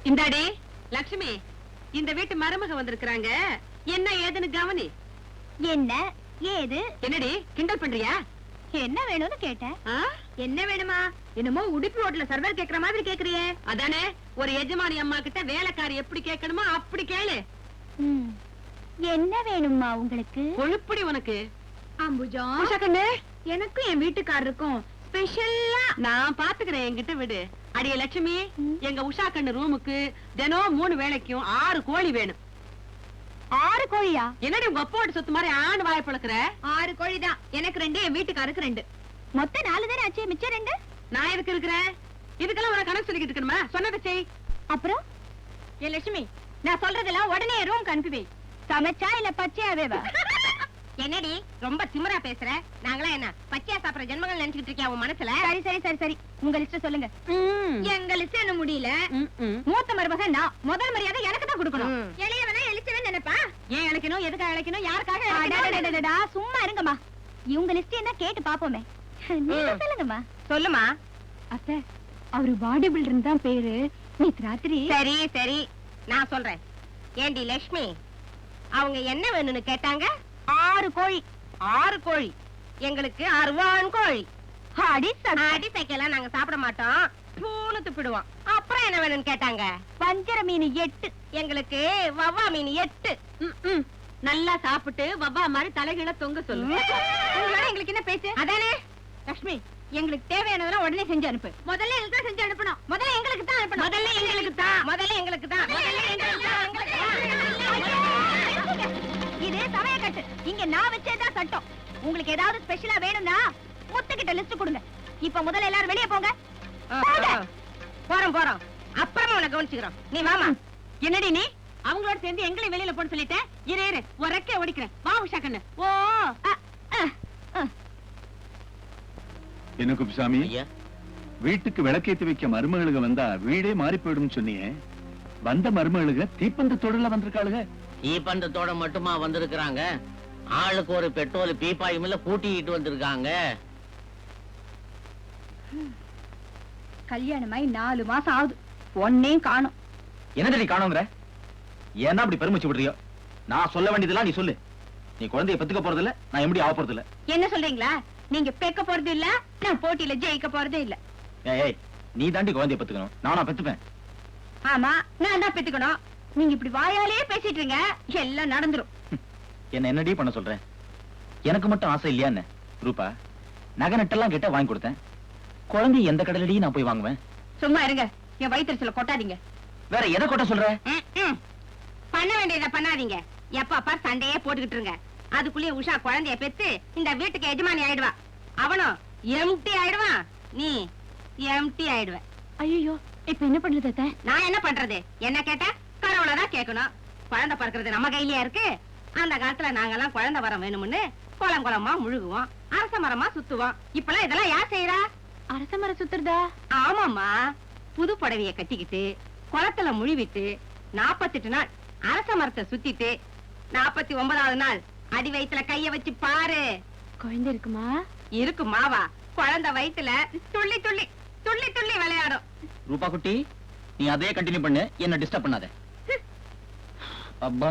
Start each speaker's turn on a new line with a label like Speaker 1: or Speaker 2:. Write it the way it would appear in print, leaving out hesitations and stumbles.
Speaker 1: இந்தாடி லட்சுமி, இந்த வீட்டு மருமக வந்திருக்காங்க. என்ன ஏதுன்னு கவனி.
Speaker 2: என்ன ஏது?
Speaker 1: என்னடி கிண்டல் பண்றியா?
Speaker 2: என்ன வேணும்னு கேட்டேன்.
Speaker 1: என்ன வேணுமா? என்னமோ உடுப்பி ஓட்டல சர்வர் கேக்குற மாதிரி கேக்குறியே. அதானே, ஒரு எஜமானி அம்மா கிட்ட வேலைக்காரி எப்படி கேட்கணுமோ அப்படி கேளு.
Speaker 2: என்ன வேணுமா உங்களுக்கு?
Speaker 1: கொழுப்படி உனக்கு.
Speaker 2: அம்புஜா,
Speaker 1: எனக்கும் என் வீட்டுக்காரருக்கும் ஸ்பெஷலா நான் பாத்துக்கிறேன். என்கிட்ட விடு. அடிய லட்சுமி, எங்க உஷா கண்ணு ரூமுக்கு தினம் 3 வேளைக்கும் 6 கோழி வேணும்.
Speaker 2: 6 கோழியா?
Speaker 1: என்னடி உங்க அப்பாவோட சொத்து மாதிரி ஆண் வாய பழக்கிற?
Speaker 2: 6 கோழி தான். எனக்கு 2, என் வீட்டுக்காருக்கு 2. மொத்தம் 4 தானே ஆச்சு. மிச்சம் 2
Speaker 1: நான் எதுக்கு இருக்கிறேன்? இதுக்கெல்லாம் ஒரு கணக்கு சொல்லிக்கிட்டு இருக்கணுமா? சொன்னதை செய்.
Speaker 2: அப்புறம் ஏ லட்சுமி, நான் சொல்றதெல்லாம் உடனே ரூம் அனுப்பி வை. சமைச்சா இல்ல பச்சையாவே வா?
Speaker 1: என்னடி ரொம்ப திமிரா பேசுற? நாங்களாம் என்ன பச்சையா சாப்பிடுற ஜென்மங்கள் நினைச்சிட்டு இருக்கியா உன் மனசுல?
Speaker 2: சரி சரி சரி சரி, உங்க லிஸ்ட் சொல்லுங்க. எங்க லிஸ்ட் என்ன முடியல. மூத்த மருமகன் நான். முதல் மரியாதை எனக்கு தான் கொடுக்கணும். இளையவனா எழுச்சவன் நினைப்பா? ஏன் இழைக்கணும்? எதுக்காக இழைக்கணும்? யாருக்காக? சும்மா இருங்கம்மா. இவங்க லிஸ்ட் என்ன கேட்டு பாப்போமே. நீங்க சொல்லுங்கம்மா.
Speaker 1: சொல்லுமா.
Speaker 2: அத்தை, அவரு பாடி பில்டர் தான் பேரு. நேத்து ராத்திரி.
Speaker 1: சரி சரி, நான் சொல்றேன். ஏண்டி லட்சுமி, அவங்க என்ன வேணும்னு கேட்டாங்க?
Speaker 2: 6 கோழி.
Speaker 1: 6 கோழி. எங்களுக்கு 6 கோழி.
Speaker 2: அடி
Speaker 1: சைக்கெல்லாம் நாங்க சாப்பிட மாட்டோம். பூனு துப்பிடுவோம். அப்புறம் என்ன வேணும்னு கேட்டாங்க?
Speaker 2: வஞ்சர மீன் 8.
Speaker 1: எங்களுக்கு வவ்வா மீன் 8. நல்லா சாப்பிட்டு வவ்வா மாதிரி தலைகீழ தொங்க சொல்லு.
Speaker 2: எங்களுக்கு என்ன பேச்சு?
Speaker 1: அதானே
Speaker 2: லட்சுமி, எங்களுக்கு தேவையானதெல்லாம் உடனே செஞ்சு அனுப்பு. முதல்ல எங்களுக்கு தான் செஞ்சு அனுப்பணும். முதல்ல எங்களுக்கு தான் அனுப்பணும்.
Speaker 1: முதல்ல எங்களுக்கு தான். முதல்ல எங்களுக்கு தான்.
Speaker 2: இதே சமய கட்டு. இங்க நான் வச்சேதான் சட்டம். உங்களுக்கு ஏதாவது ஸ்பெஷலா வேணும்னா முத்துக்கிட்ட லிஸ்ட் கொடுங்க. இப்ப முதல்ல எல்லாரும் வெளியே போங்க.
Speaker 1: போறோம் போறோம், அப்புறமா உன்னை கவனிச்சுக்கிறோம். நீ வாமா. என்னடி நீ அவங்களோட சேர்ந்து எங்களையும் வெளியில போன்னு சொல்லிட்டேன். இரு ஒரக்கே ஓடிக்கிறேன். வா உஷா கண்ணு.
Speaker 2: ஓ
Speaker 3: என்ன குப்புசாமி, வீட்டுக்கு விளக்கேத்தி வைக்க மருமகளுக வந்தா வீடே மாறி போயிடும் சொன்னியே. வந்த மருமகளுக தீப்பந்தத்தோட வந்திருக்காளுங்க.
Speaker 4: தீப்பந்தத்தோட மட்டுமா வந்திருக்கிறாங்க? ஆளுக்கு ஒரு பெட்ரோல் பீப்பாயும் இல்ல கூட்டிட்டு வந்திருக்காங்க.
Speaker 2: கல்யாணமாய் 4 மாசம் ஆகுது. ஒன்னையும் காணோம்.
Speaker 3: என்னதடி காணோங்கிற? ஏன்னா அப்படி பெருமிச்சு விடுறியோ? நான் சொல்ல வேண்டியதெல்லாம் நீ சொல்லு. நீ குழந்தைய பெத்துக்க போறது இல்ல, நான் எப்படி ஆக போறது இல்ல.
Speaker 2: என்ன சொல்றீங்களா? நீங்க பெக்க போறது இல்ல, நான் போட்டியில ஜெயிக்க போறதே இல்ல.
Speaker 3: ஏய், நீ தாண்டி குழந்தைய பெத்துக்கணும், நானா பெத்துப்பேன்.
Speaker 2: ஆமா, நான் தான் பெத்துக்கணும். நீங்க இப்படி வாயாலே பேசிட்டு இருங்க, எல்லாம் நடந்துரும்.
Speaker 3: என்ன என்னடி பண்ண சொல்றேன்? எனக்கு மட்டும் ஆசை இல்லையா என்ன? ரூபா, நகை நட்டெல்லாம் கேட்ட வாங்கி கொடுத்தேன். குழந்தை எந்த கடலடியும் நான் போய் வாங்குவேன்.
Speaker 2: சும்மா இருங்க, என் வயிற்றுல கொட்டாதீங்க.
Speaker 3: வேற எதை கொட்ட சொல்ற?
Speaker 1: பண்ண வேண்டியதை பண்ணாதீங்க. எப்ப பார் சண்டையே போட்டுக்கிட்டு இருங்க. அதுக்குள்ளேயே உஷா குழந்தைய பெத்து இந்த வீட்டுக்கு எஜமானி ஆயிடுவா. அவனும் எம்டி ஆயிடுவான், நீ எம்டி ஆயிடுவ.
Speaker 2: ஐயோ, இப்ப என்ன பண்றது?
Speaker 1: நான் என்ன பண்றது? என்ன கேட்டா கடவுளதான் கேட்கணும். குழந்தை பிறக்கிறது நம்ம கையிலயா இருக்கு? அந்த காலத்துல நாங்கெல்லாம் குழந்தை வரம் வேணும்னு குளம் குளமா முழுகுவோம், அரச மரமா சுத்துவோம். இப்பெல்லாம் இதெல்லாம் யார் செய்யறா?
Speaker 2: அரச மரம் சுத்துறதா?
Speaker 1: ஆமாமா, புது புடவைய கட்டிக்கிட்டு குளத்துல முழுவிட்டு 48 நாள் அரச மரத்தை சுத்திட்டு 49வது நாள் அடி வயித்துல கைய வச்சு பாரு.
Speaker 2: குழந்தை இருக்குமா?
Speaker 1: இருக்குமாவா? குழந்தை வயித்துல துள்ளி துள்ளி துள்ளி துள்ளி விளையாடும்.
Speaker 3: ரூபா குட்டி, நீ அதே கண்டினியூ பண்ணு, என்ன டிஸ்டர்ப் பண்ணாத. அப்பா